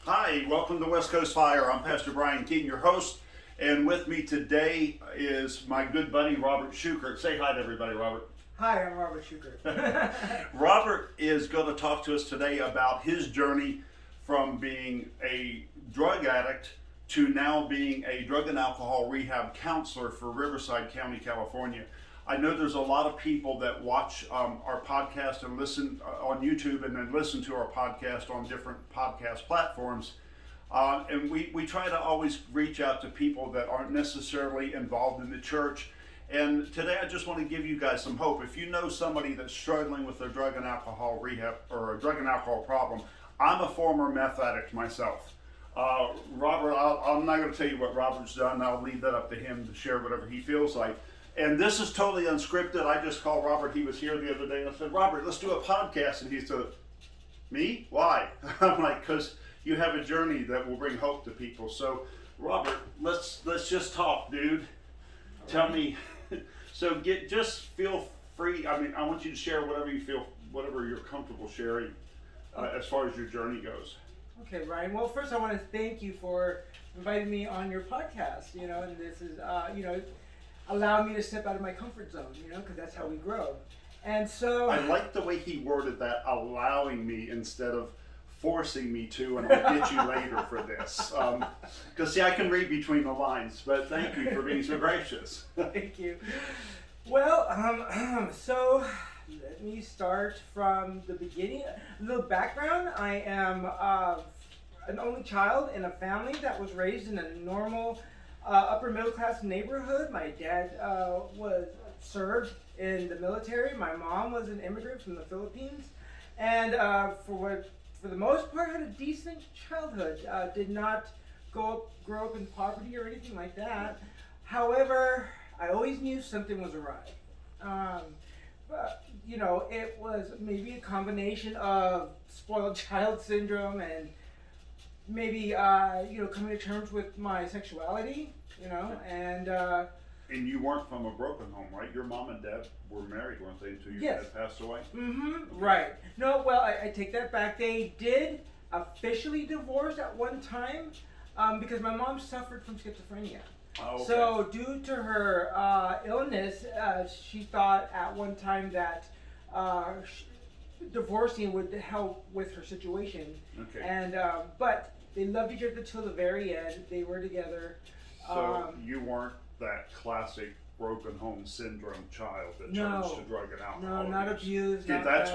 Hi, welcome to West Coast Fire. I'm Pastor Brian Keaton, your host, and with me today is my good buddy Robert Schukert. Say hi to everybody, Robert. Hi, I'm Robert Schukert. Robert is going to talk to us today about his journey from being a drug addict to now being a drug and alcohol rehab counselor for Riverside County, California. I know there's a lot of people that watch our podcast and listen on YouTube and then listen to our podcast on different podcast platforms. And we try to always reach out to people that aren't necessarily involved in the church. And today I just want to give you guys some hope. If you know somebody that's struggling with their drug and alcohol rehab or a drug and alcohol problem, I'm a former meth addict myself. Robert, I'm not going to tell you what Robert's done. I'll leave that up to him to share whatever he feels like. And this is totally unscripted. I just called Robert. He was here the other day and I said, Robert, let's do a podcast. And he said, me? Why? I'm like, because you have a journey that will bring hope to people. So, Robert, let's just talk, dude. Tell me. So just feel free. I mean, I want you to share whatever you feel, whatever you're comfortable sharing as far as your journey goes. Okay, Ryan. Well, first I want to thank you for inviting me on your podcast, and this is, allow me to step out of my comfort zone, because that's how we grow. And so I like the way he worded that, allowing me instead of forcing me to, and I'll get you later for this. Because see, I can read between the lines, but thank you for being so gracious. Thank you. Well, so let me start from the beginning. A little background. I am an only child in a family that was raised in a normal upper middle class neighborhood. My dad was served in the military. My mom was an immigrant from the Philippines, and for the most part had a decent childhood. Did not grow up in poverty or anything like that. However, I always knew something was awry. But, it was maybe a combination of spoiled child syndrome and maybe coming to terms with my sexuality, and you weren't from a broken home, right? Your mom and dad were married, weren't they, until your yes. dad passed away? Mm-hmm. Okay. Right. No, well, I take that back. They did officially divorce at one time because my mom suffered from schizophrenia. Oh, okay. So due to her illness, she thought at one time that divorcing would help with her situation. Okay. And but they loved each other till the very end. They were together. So you weren't that classic broken home syndrome child that turns to drug and alcohol. No, not abused. Yeah, not that's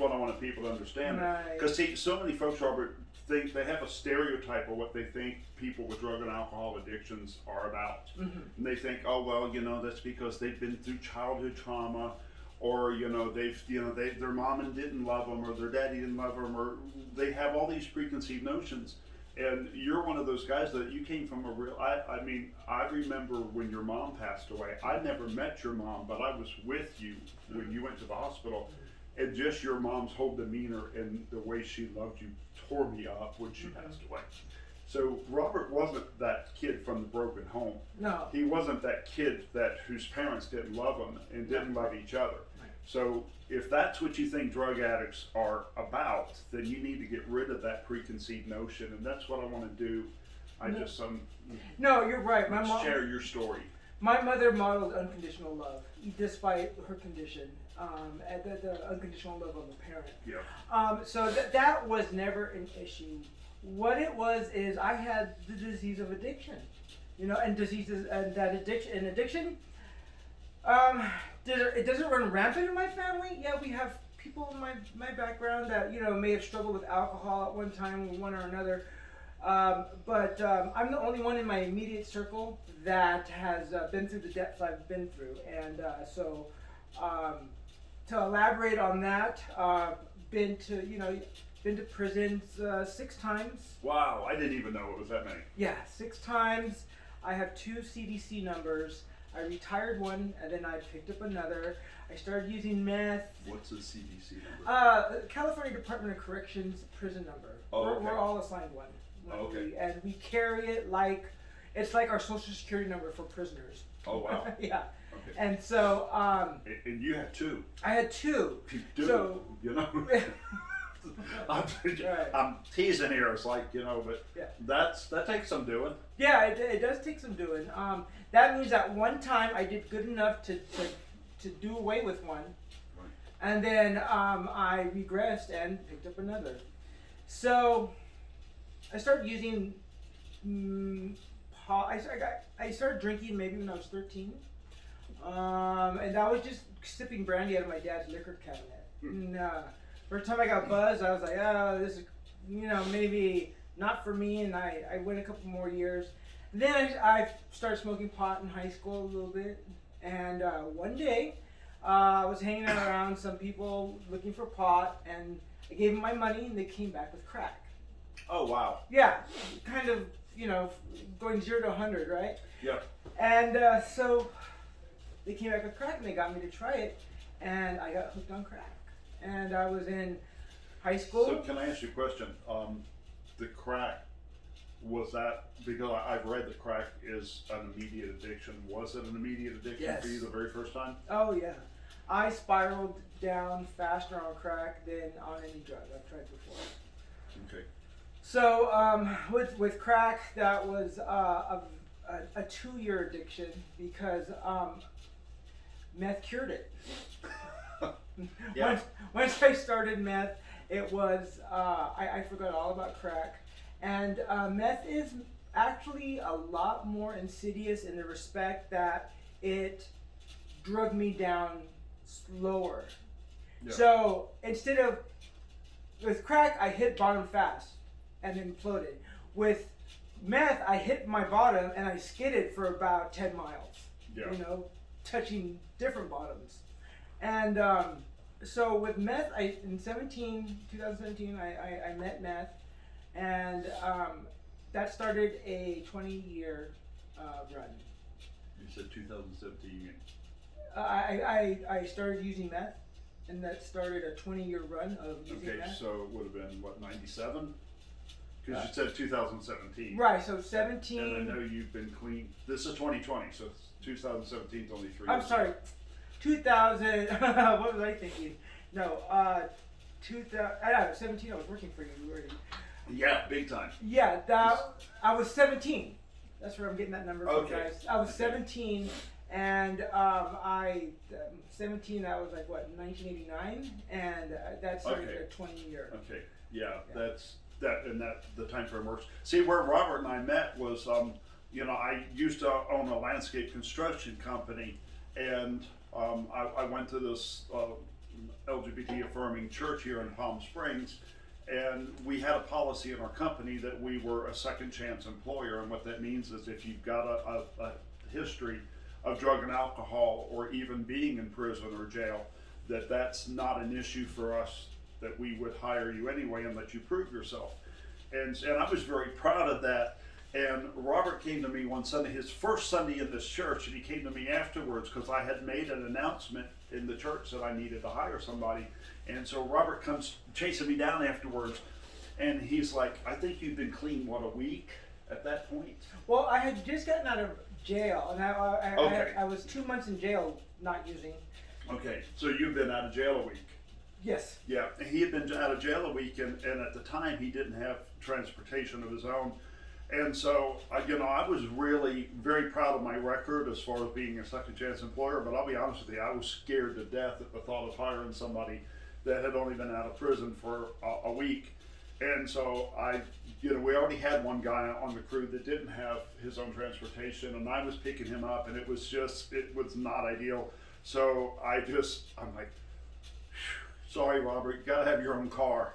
what I want people to understand. Right. Because see, so many folks, Robert, think they have a stereotype of what they think people with drug and alcohol addictions are about. Mm-hmm. And they think, oh well, that's because they've been through childhood trauma, or their mom didn't love them, or their daddy didn't love them, or they have all these preconceived notions. And you're one of those guys that you came from a real. I remember when your mom passed away. I never met your mom, but I was with you when you went to the hospital. And just your mom's whole demeanor and the way she loved you tore me up when she passed away. So Robert wasn't that kid from the broken home. No. He wasn't that kid whose parents didn't love him and didn't love each other. Right. So if that's what you think drug addicts are about, then you need to get rid of that preconceived notion, and that's what I want to do. No, you're right. My mom share your story. My mother modeled unconditional love, despite her condition, and the unconditional love of a parent. Yeah. So that was never an issue. What it was is I had the disease of addiction, and diseases and that addiction. It doesn't run rampant in my family. Yeah, we have people in my background that may have struggled with alcohol at one time, one or another. But I'm the only one in my immediate circle that has been through the depths I've been through, and so to elaborate on that, been to prisons 6 times. Wow, I didn't even know it was that many. Yeah, 6 times. I have 2 CDC numbers. I retired one, and then I picked up another. I started using meth. What's the CDC number? California Department of Corrections prison number. Oh, okay. We're all assigned one. Okay. And we carry it like it's like our social security number for prisoners. Oh wow. Yeah. Okay. And so and you had 2. I had 2. You do, So I'm teasing here. It's like, but Yeah. that takes some doing. Yeah, it does take some doing. That means that one time I did good enough to do away with one, Right. and then I regressed and picked up another. So I started using pot. I started drinking maybe when I was 13, and that was just sipping brandy out of my dad's liquor cabinet. And, first time I got buzzed, I was like, oh, this is maybe not for me, and I went a couple more years. Then I started smoking pot in high school a little bit, and one day I was hanging out around some people looking for pot, and I gave them my money, and they came back with crack. Oh, wow. Yeah, kind of, going 0 to 100, right? Yeah. And so they came back with crack, and they got me to try it, and I got hooked on crack. And I was in high school. So can I ask you a question? The crack, was that, because I've read that crack is an immediate addiction. Was it an immediate addiction for you the very first time? Oh, yeah. I spiraled down faster on crack than on any drug I've tried before. Okay. So with crack, that was a 2-year addiction because meth cured it. Yeah. Once I started meth, it was I forgot all about crack, and meth is actually a lot more insidious in the respect that it drug me down slower. Yeah. So instead of with crack, I hit bottom fast and imploded. With meth, I hit my bottom and I skidded for about 10 miles. Yeah. Touching different bottoms. And so with meth, in 2017, I met meth, and that started a 20-year run. You said 2017. I started using meth, and that started a 20-year run of using meth. Okay, so it would have been, what, 97? Because you said 2017. Right, so 17. And I know you've been clean. This is 2020, so 2017 is only 3 years. I'm sorry, 2000. What was I thinking? No, 17. I was working for you already. Yeah, big time. Yeah, I was 17. That's where I'm getting that number from, guys. I was 17, and 17. That was like what, 1989, and that started a 20-year. Okay, yeah, that's that, and that the time frame works. See, where Robert and I met was, I used to own a landscape construction company, and I went to this LGBT affirming church here in Palm Springs, and we had a policy in our company that we were a second chance employer. And what that means is if you've got a history of drug and alcohol, or even being in prison or jail, that's not an issue for us, that we would hire you anyway and let you prove yourself. And I was very proud of that. And Robert came to me one Sunday, his first Sunday in this church, and he came to me afterwards because I had made an announcement in the church that I needed to hire somebody. And so Robert comes chasing me down afterwards, and he's like, I think you've been clean, what, a week at that point? Well, I had just gotten out of jail, and Okay. I was 2 months in jail not using. Okay, so you've been out of jail a week. Yes. Yeah, and he had been out of jail a week, and at the time he didn't have transportation of his own. And so, I was really very proud of my record as far as being a second chance employer, but I'll be honest with you, I was scared to death at the thought of hiring somebody that had only been out of prison for a week. And so we already had one guy on the crew that didn't have his own transportation, and I was picking him up, and it was not ideal. So I'm like, sorry, Robert, you gotta have your own car.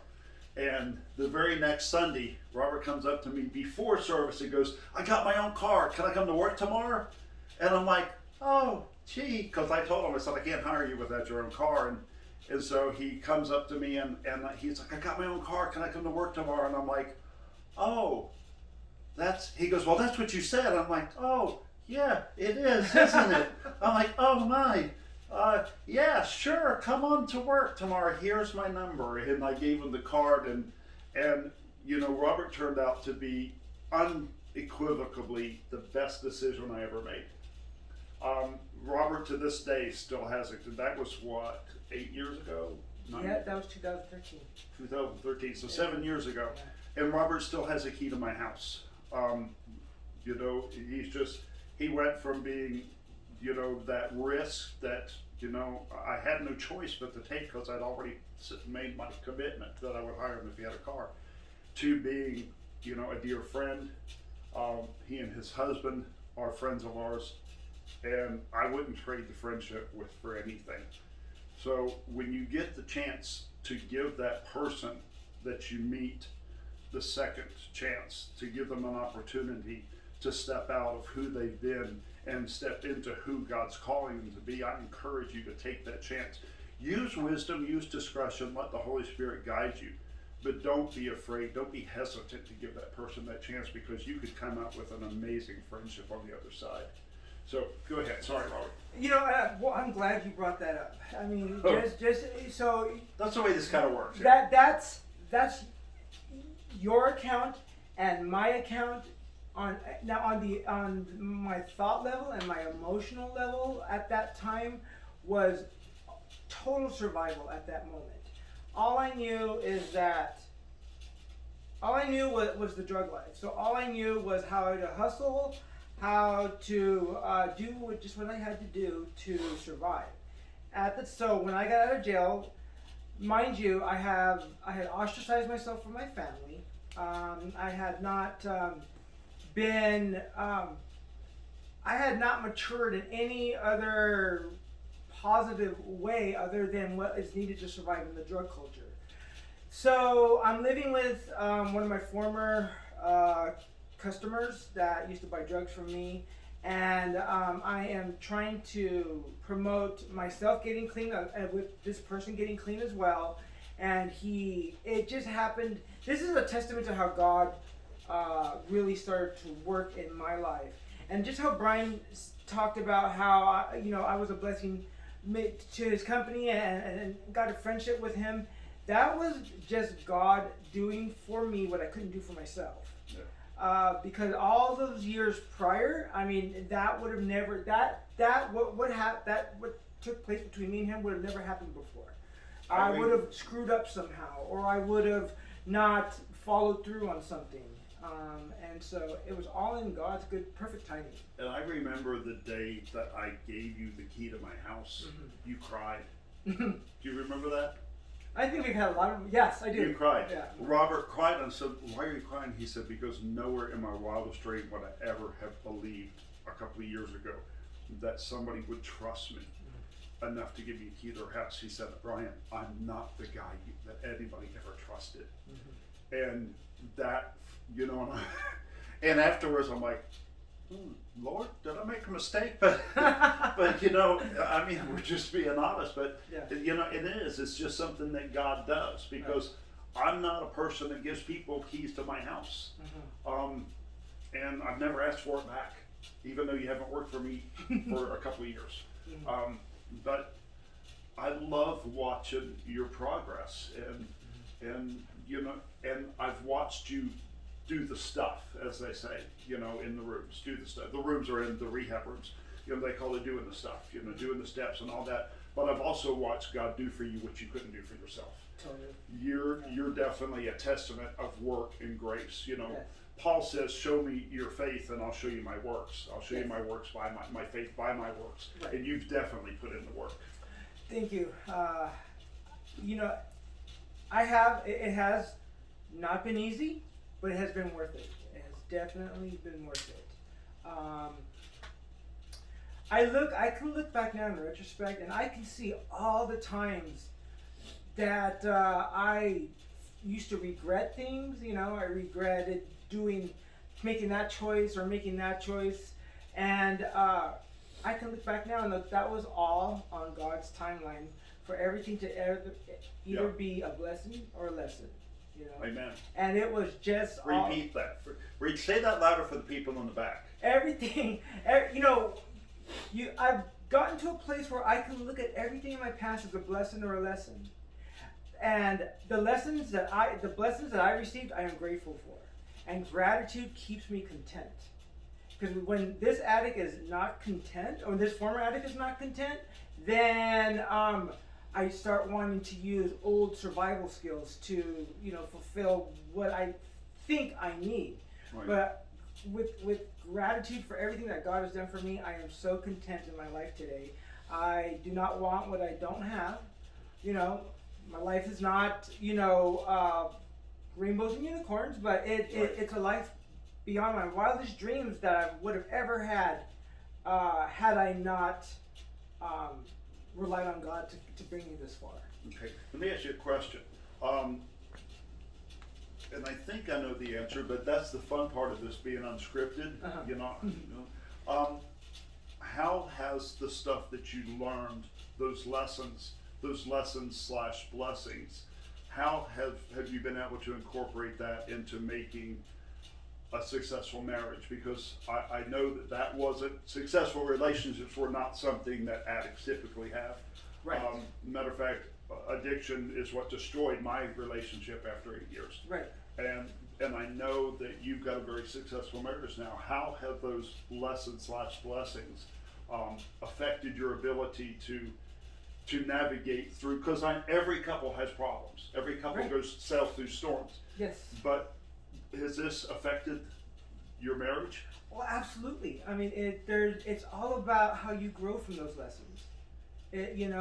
And the very next Sunday, Robert comes up to me before service and goes, I got my own car. Can I come to work tomorrow? And I'm like, oh, gee, because I told him, I said, I can't hire you without your own car. And so he comes up to me and he's like, I got my own car. Can I come to work tomorrow? And I'm like, oh, he goes, well, that's what you said. I'm like, oh, yeah, it is, isn't it? I'm like, oh my. Yeah, sure, come on to work tomorrow. Here's my number. And I gave him the card, and Robert turned out to be unequivocally the best decision I ever made. Robert to this day still has it. That was what, 8 years ago? Yeah, that was 2013. 2013, so 7 years ago. And Robert still has a key to my house. You know, he went from being, you know, that risk that, you know, I had no choice but to take because I'd already made my commitment that I would hire him if he had a car, to being, you know, a dear friend. He and his husband are friends of ours, and I wouldn't trade the friendship for anything. So when you get the chance to give that person that you meet the second chance, to give them an opportunity to step out of who they've been and step into who God's calling them to be, I encourage you to take that chance. Use wisdom, use discretion, let the Holy Spirit guide you. But don't be afraid, don't be hesitant to give that person that chance, because you could come out with an amazing friendship on the other side. So go ahead, sorry, Robert. You know, well, I'm glad you brought that up. I mean, just so that's the way this kind of works. Yeah. That's your account and my account. On my thought level and my emotional level at that time was total survival at that moment. All I knew was the drug life. So all I knew was how to hustle, how to do what I had to do to survive. So when I got out of jail, mind you, I had ostracized myself from my family. I had not I had not matured in any other positive way other than what is needed to survive in the drug culture. So I'm living with one of my former customers that used to buy drugs from me, and I am trying to promote myself getting clean with this person getting clean as well. And it just happened. This is a testament to how God really started to work in my life, and just how Brian talked about how I was a blessing to his company and got a friendship with him. That was just God doing for me what I couldn't do for myself. Yeah. Because all those years prior, I mean, that would have never what took place between me and him would have never happened before. I would have screwed up somehow, or I would have not followed through on something. And so it was all in God's good, perfect timing. And I remember the day that I gave you the key to my house. Mm-hmm. You cried. Do you remember that? I think we've had a lot of, yes, I do. You cried. Yeah. Robert cried, and I said, why are you crying? He said, because nowhere in my wildest dream would I ever have believed a couple of years ago that somebody would trust me enough to give me a key to their house. He said, Brian, I'm not the guy that anybody ever trusted. Mm-hmm. And that, and afterwards I'm like, Lord, did I make a mistake? But I mean, we're just being honest, but yeah. It's just something that God does, because right. I'm not a person that gives people keys to my house. Mm-hmm. And I've never asked for it back, even though you haven't worked for me for a couple of years. Mm-hmm. But I love watching your progress, and I've watched you do the stuff, as they say, in the rooms. Do the stuff. The rooms are in the rehab rooms. They call it doing the stuff, doing the steps and all that. But I've also watched God do for you what you couldn't do for yourself. Totally. You're definitely a testament of work and grace. Yes. Paul says, show me your faith and I'll show you my works. I'll show you my works by my faith by my works. Right. And you've definitely put in the work. Thank you. It has not been easy, but it has been worth it. It has definitely been worth it. I can look back now in retrospect, and I can see all the times that I used to regret things. I regretted making that choice or making that choice, and I can look back now and look, that was all on God's timeline for everything to either be a blessing or a lesson. Amen. And it was just repeat that. Say that louder for the people in the back. Everything. I've gotten to a place where I can look at everything in my past as a blessing or a lesson, and the blessings that I received, I am grateful for, and gratitude keeps me content. Because when this addict is not content, or this former addict is not content, then I start wanting to use old survival skills to, fulfill what I think I need. Right. But with gratitude for everything that God has done for me, I am so content in my life today. I do not want what I don't have. My life is not, rainbows and unicorns, but it's a life beyond my wildest dreams that I would have ever had, had I not relied on God to bring me this far. Okay, let me ask you a question. And I think I know the answer, but that's the fun part of this being unscripted. Uh-huh. How has the stuff that you learned, those lessons / blessings, how have you been able to incorporate that into making a successful marriage? Because I know that wasn't, successful relationships were not something that addicts typically have. Right. Matter of fact, addiction is what destroyed my relationship after 8 years. Right. And I know that you've got a very successful marriage now. How have those lessons / blessings affected your ability to navigate through? Because every couple has problems. Every couple Right. sails through storms. Yes. But has this affected your marriage? Well, absolutely. I mean, it's all about how you grow from those lessons. In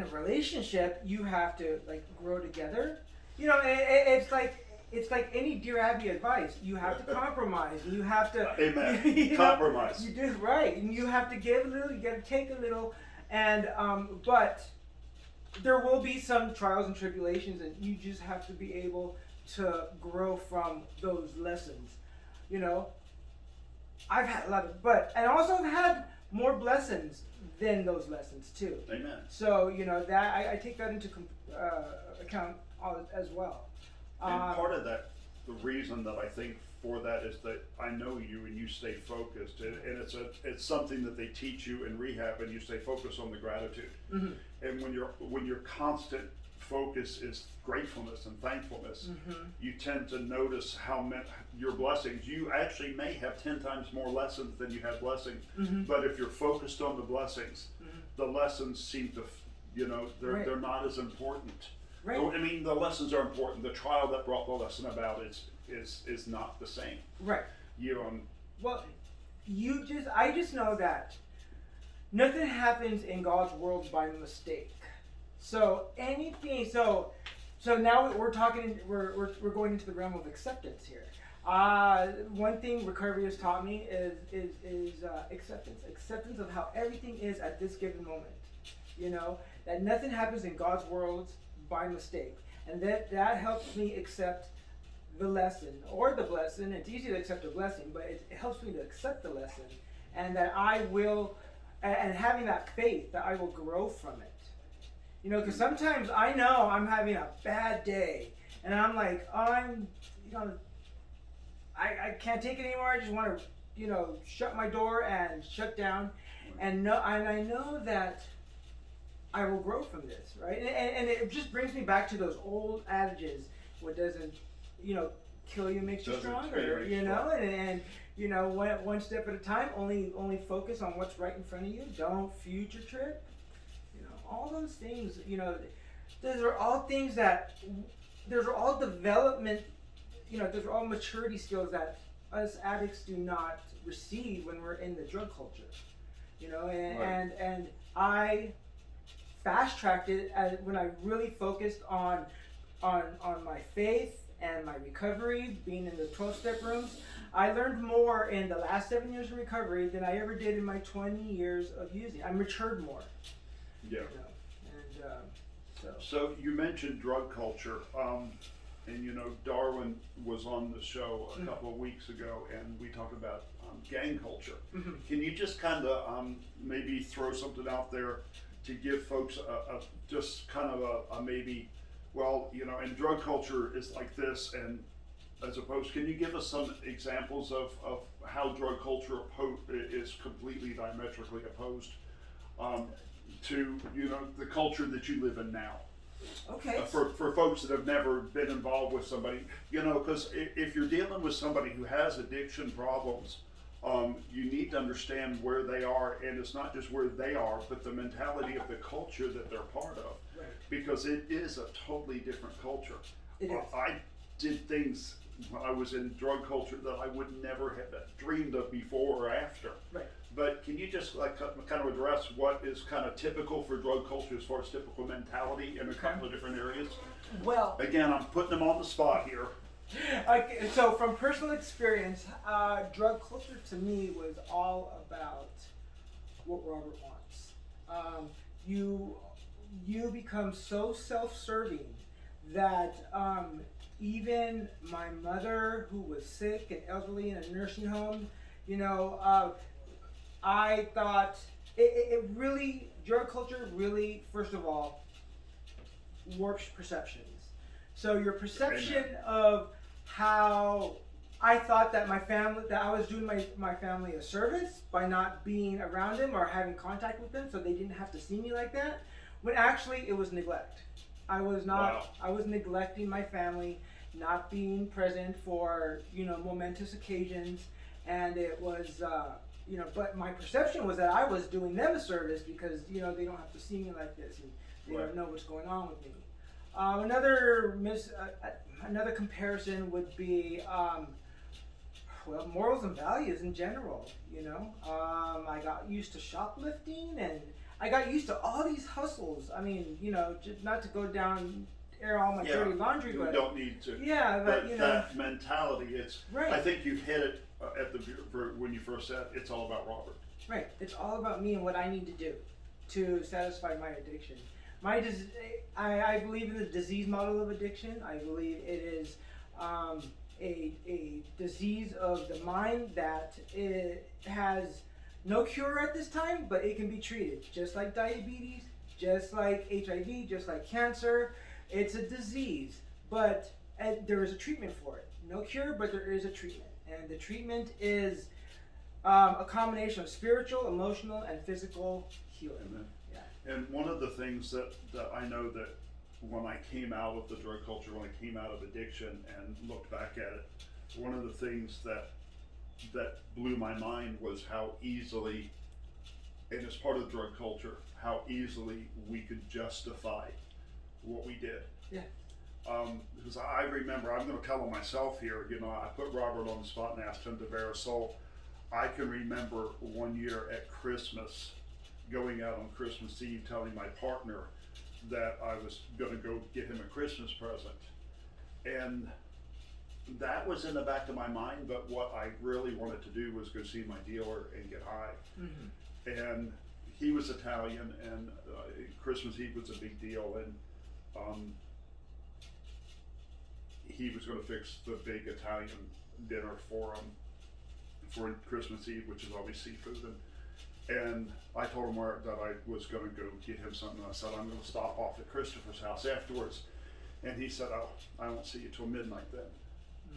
a relationship, you have to grow together. It's like any Dear Abby advice. You have to compromise. You have to. Amen. Compromise. You do right, and you have to give a little. You got to take a little, and but there will be some trials and tribulations, and you just have to be able to grow from those lessons. I've had a lot of, and also I've had more blessings than those lessons too. Amen. So that I take that into account as well. And part of that, the reason that I think for that is that I know you and you stay focused, and it's something that they teach you in rehab, and you stay focused on the gratitude. Mm-hmm. And when your constant focus is gratefulness and thankfulness, Mm-hmm. you tend to notice how many your blessings. You actually may have 10 times more lessons than you have blessings, Mm-hmm. but if you're focused on the blessings, Mm-hmm. the lessons seem to, Right. they're not as important. Right. I mean, the lessons are important. The trial that brought the lesson about is not the same. Right. You Well, I just know that nothing happens in God's world by mistake. So anything, so now we're talking, we're going into the realm of acceptance here. One thing recovery has taught me is acceptance of how everything is at this given moment. That nothing happens in God's world by mistake, and that helps me accept the lesson or the blessing. It's easy to accept a blessing, but it helps me to accept the lesson, and that I will, and having that faith that I will grow from it. Because sometimes I know I'm having a bad day, and I'm like, I can't take it anymore. I just want to, shut my door and shut down, and I know that I will grow from this, right? And it just brings me back to those old adages: what doesn't, kill you makes you Doesn't stronger, kill you makes you and one step at a time. Only focus on what's right in front of you. Don't future trip. All those things. Those are all things those are all development. Those are all maturity skills that us addicts do not receive when we're in the drug culture. Right. And I fast tracked it when I really focused on my faith and my recovery, being in the 12-step rooms. I learned more in the last 7 years of recovery than I ever did in my 20 years of using. I matured more. Yeah. And So you mentioned drug culture, and Darwin was on the show a couple of weeks ago, and we talked about gang culture. Mm-hmm. Can you just kind of maybe throw something out there to give folks just kind of a maybe, and drug culture is like this, and as opposed, can you give us some examples of how drug culture is completely diametrically opposed to the culture that you live in now? Okay. For folks that have never been involved with somebody, because if you're dealing with somebody who has addiction problems, You need to understand where they are, and it's not just where they are, but the mentality of the culture that they're part of. Right. Because it is a totally different culture. It is. I did things when I was in drug culture that I would never have dreamed of before or after. Right. But can you just like kind of address what is kind of typical for drug culture as far as typical mentality in a couple of different areas? Well, Again, I'm putting them on the spot here. okay, so from personal experience, drug culture to me was all about what Robert wants. You become so self-serving that even my mother, who was sick and elderly in a nursing home, I thought it really, drug culture really, first of all, warps perceptions. So your perception of how I thought that that I was doing my family a service by not being around them or having contact with them so they didn't have to see me like that, when actually it was neglect. I was not, Wow. I was neglecting my family, not being present for, momentous occasions, and it was, but my perception was that I was doing them a service because, they don't have to see me like this and they don't know what's going on with me. Another comparison would be, morals and values in general. I got used to shoplifting and I got used to all these hustles. I mean, just not to go down, air all my dirty laundry, You but don't need to. yeah, but that mentality, it's. Right. I think you hit it when you first said it's all about Robert. Right. It's all about me and what I need to do to satisfy my addiction. I believe in the disease model of addiction. I believe it is a disease of the mind that it has no cure at this time, but it can be treated. Just like diabetes, just like HIV, just like cancer. It's a disease, but there is a treatment for it. No cure, but there is a treatment. And the treatment is a combination of spiritual, emotional, and physical healing. Amen. Yeah. And one of the things that I know that when I came out of the drug culture, when I came out of addiction and looked back at it, one of the things that blew my mind was how easily, and as part of the drug culture, how easily we could justify what we did. Yeah. Because I remember, I'm going to tell him myself here, I put Robert on the spot and asked him to bear a soul. I can remember one year at Christmas, going out on Christmas Eve, telling my partner that I was going to go get him a Christmas present. And that was in the back of my mind, but what I really wanted to do was go see my dealer and get high. Mm-hmm. And he was Italian, and Christmas Eve was a big deal, and he was going to fix the big Italian dinner for him for Christmas Eve, which is always seafood. And I told him that I was going to go get him something. I said, I'm going to stop off at Christopher's house afterwards. And he said, oh, I won't see you till midnight then.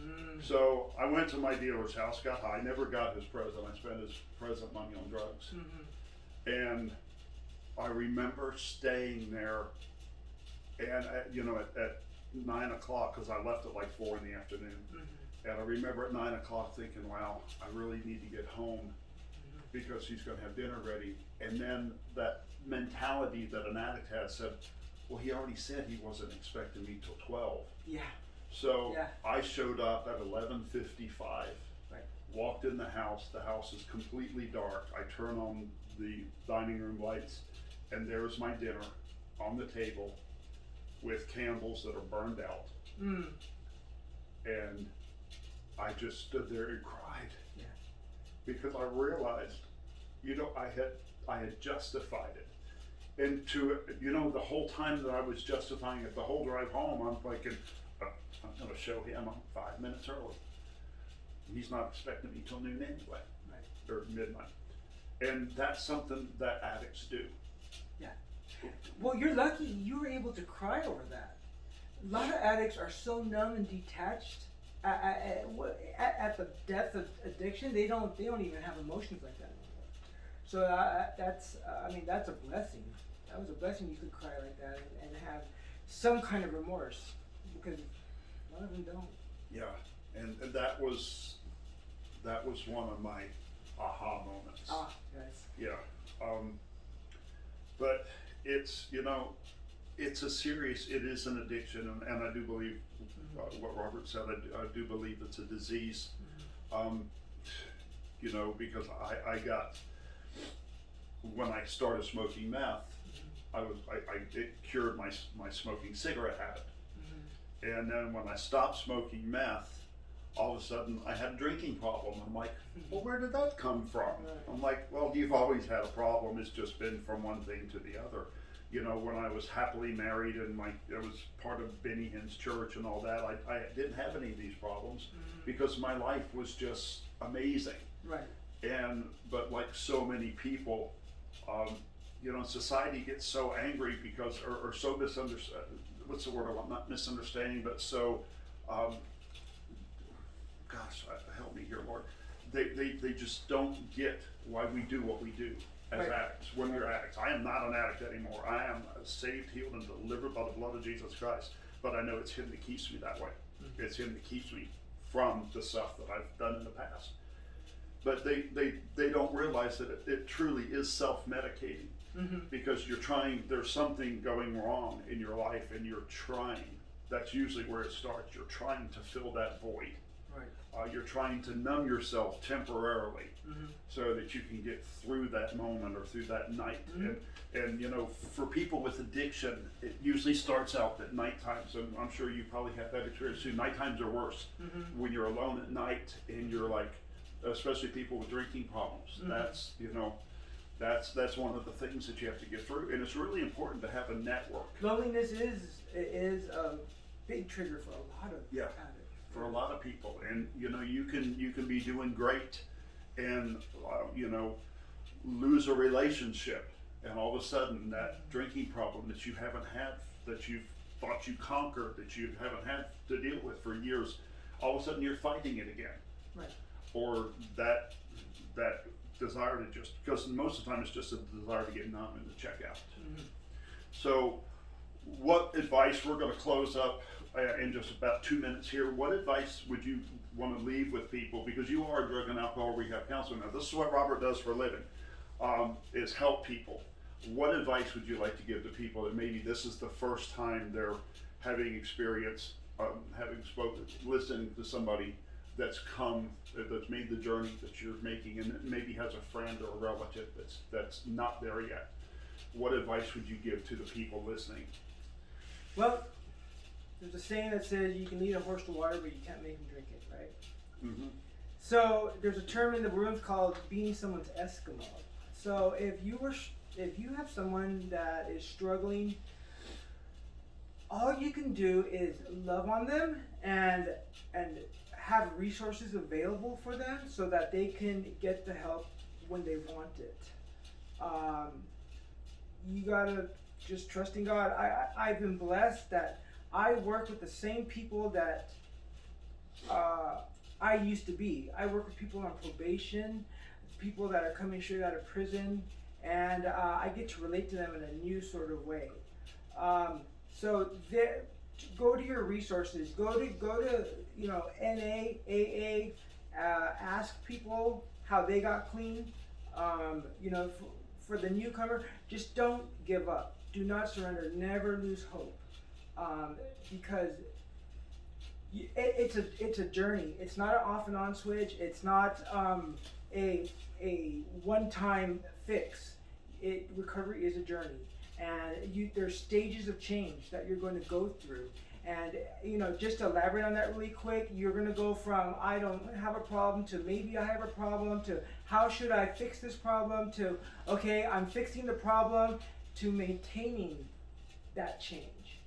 Mm. So I went to my dealer's house, got high, never got his present. I spent his present money on drugs. Mm-hmm. And I remember staying there, and at 9 o'clock, because I left at like 4 in the afternoon. Mm-hmm. And I remember at 9 o'clock thinking, wow, I really need to get home because he's going to have dinner ready. And then that mentality that an addict has said, well, he already said he wasn't expecting me till 12. Yeah. So I showed up at 11:55, right. Walked in the house is completely dark. I turn on the dining room lights, and there's my dinner on the table with candles that are burned out. Mm. And I just stood there and cried. Yeah. Because I realized, I had justified it. And the whole time that I was justifying it, the whole drive home, I'm thinking, I'm going to show him I'm 5 minutes early. He's not expecting me till noon anyway, right. Or midnight. And that's something that addicts do. Yeah. Well, you're lucky you were able to cry over that. A lot of addicts are so numb and detached at the depth of addiction. They don't even have emotions like that anymore. So that's a blessing. That was a blessing you could cry like that and have some kind of remorse, because a lot of them don't. Yeah, and that was one of my aha moments. Ah, yes. Yeah. But it's, it's it is an addiction, and I do believe what Robert said. I do believe it's a disease. Because I got, when I started smoking meth, it cured my smoking cigarette habit. And then when I stopped smoking meth, all of a sudden I had a drinking problem. I'm like, well, where did that come from? I'm like, well, you've always had a problem. It's just been from one thing to the other. When I was happily married and I was part of Benny Hinn's church and all that, I didn't have any of these problems because my life was just amazing. Right. But like so many people, society gets so angry because, or so misunderstood, what's the word I want, not misunderstanding, but so, help me here, Lord. They just don't get why we do what we do as addicts, when we're addicts. I am not an addict anymore. I am saved, healed, and delivered by the blood of Jesus Christ. But I know it's Him that keeps me that way. It's Him that keeps me from the stuff that I've done in the past. But they don't realize that it truly is self-medicating. Because there's something going wrong in your life, and you're trying. That's usually where it starts. You're trying to fill that void. Right. You're trying to numb yourself temporarily so that you can get through that moment or through that night. And for people with addiction, it usually starts out at night times, and I'm sure you probably have that experience too. Night times are worse when you're alone at night and you're like, especially people with drinking problems. That's one of the things that you have to get through, and it's really important to have a network. Loneliness is a big trigger for a lot of addicts. For a lot of people, and you can be doing great, and lose a relationship, and all of a sudden that drinking problem that you haven't had, that you thought you conquered, that you haven't had to deal with for years, all of a sudden you're fighting it again. Right. Or that desire to just, because most of the time it's just a desire to get numb and to check out. So what advice, we're going to close up in just about 2 minutes here. What advice would you want to leave with people? Because you are a drug and alcohol rehab counselor. Now, this is what Robert does for a living, is help people. What advice would you like to give to people that maybe this is the first time they're having experience, listening to somebody that's made the journey that you're making, and maybe has a friend or a relative that's not there yet? What advice would you give to the people listening? Well, there's a saying that says you can lead a horse to water, but you can't make him drink it, right? So there's a term in the rooms called being someone's Eskimo. So if you have someone that is struggling, all you can do is love on them and have resources available for them so that they can get the help when they want it. You gotta just trust in God. I've been blessed that I work with the same people that I used to be. I work with people on probation, people that are coming straight out of prison, and I get to relate to them in a new sort of way. So go to your resources. Go to NA, AA. Ask people how they got clean. For the newcomer, just don't give up. Do not surrender. Never lose hope. Because it's a journey. It's not an off and on switch. It's not a one-time fix. Recovery is a journey, and there's stages of change that you're going to go through. And just to elaborate on that really quick, you're going to go from I don't have a problem to maybe I have a problem to how should I fix this problem to okay, I'm fixing the problem to maintaining that change.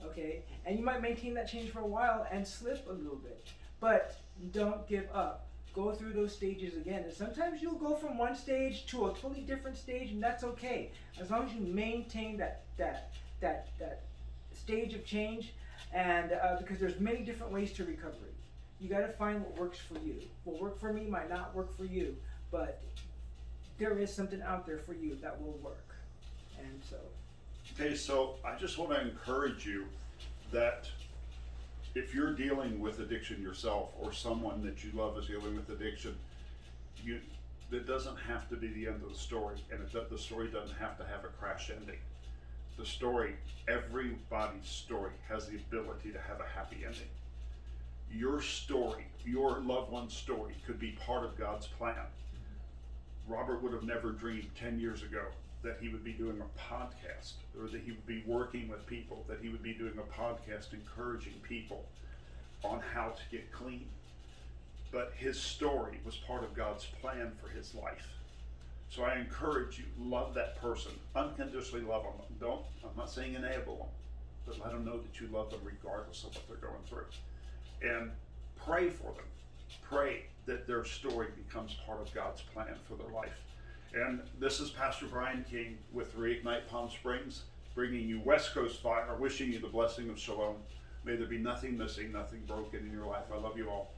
Okay, and you might maintain that change for a while and slip a little bit, but don't give up. Go through those stages again, and sometimes you'll go from one stage to a totally different stage, and that's okay as long as you maintain that stage of change. And because there's many different ways to recovery, you got to find what works for you. What worked for me might not work for you, but there is something out there for you that will work. And so. Okay, so I just want to encourage you that if you're dealing with addiction yourself, or someone that you love is dealing with addiction, that doesn't have to be the end of the story, and the story doesn't have to have a crash ending. The story, everybody's story, has the ability to have a happy ending. Your story, your loved one's story, could be part of God's plan. Robert would have never dreamed 10 years ago that he would be doing a podcast, or that he would be working with people, that he would be doing a podcast encouraging people on how to get clean. But his story was part of God's plan for his life. So I encourage you, love that person, unconditionally love them. I'm not saying enable them, but let them know that you love them regardless of what they're going through. And pray for them. Pray that their story becomes part of God's plan for their life. And this is Pastor Brian King with Reignite Palm Springs, bringing you West Coast Fire, wishing you the blessing of shalom. May there be nothing missing, nothing broken in your life. I love you all.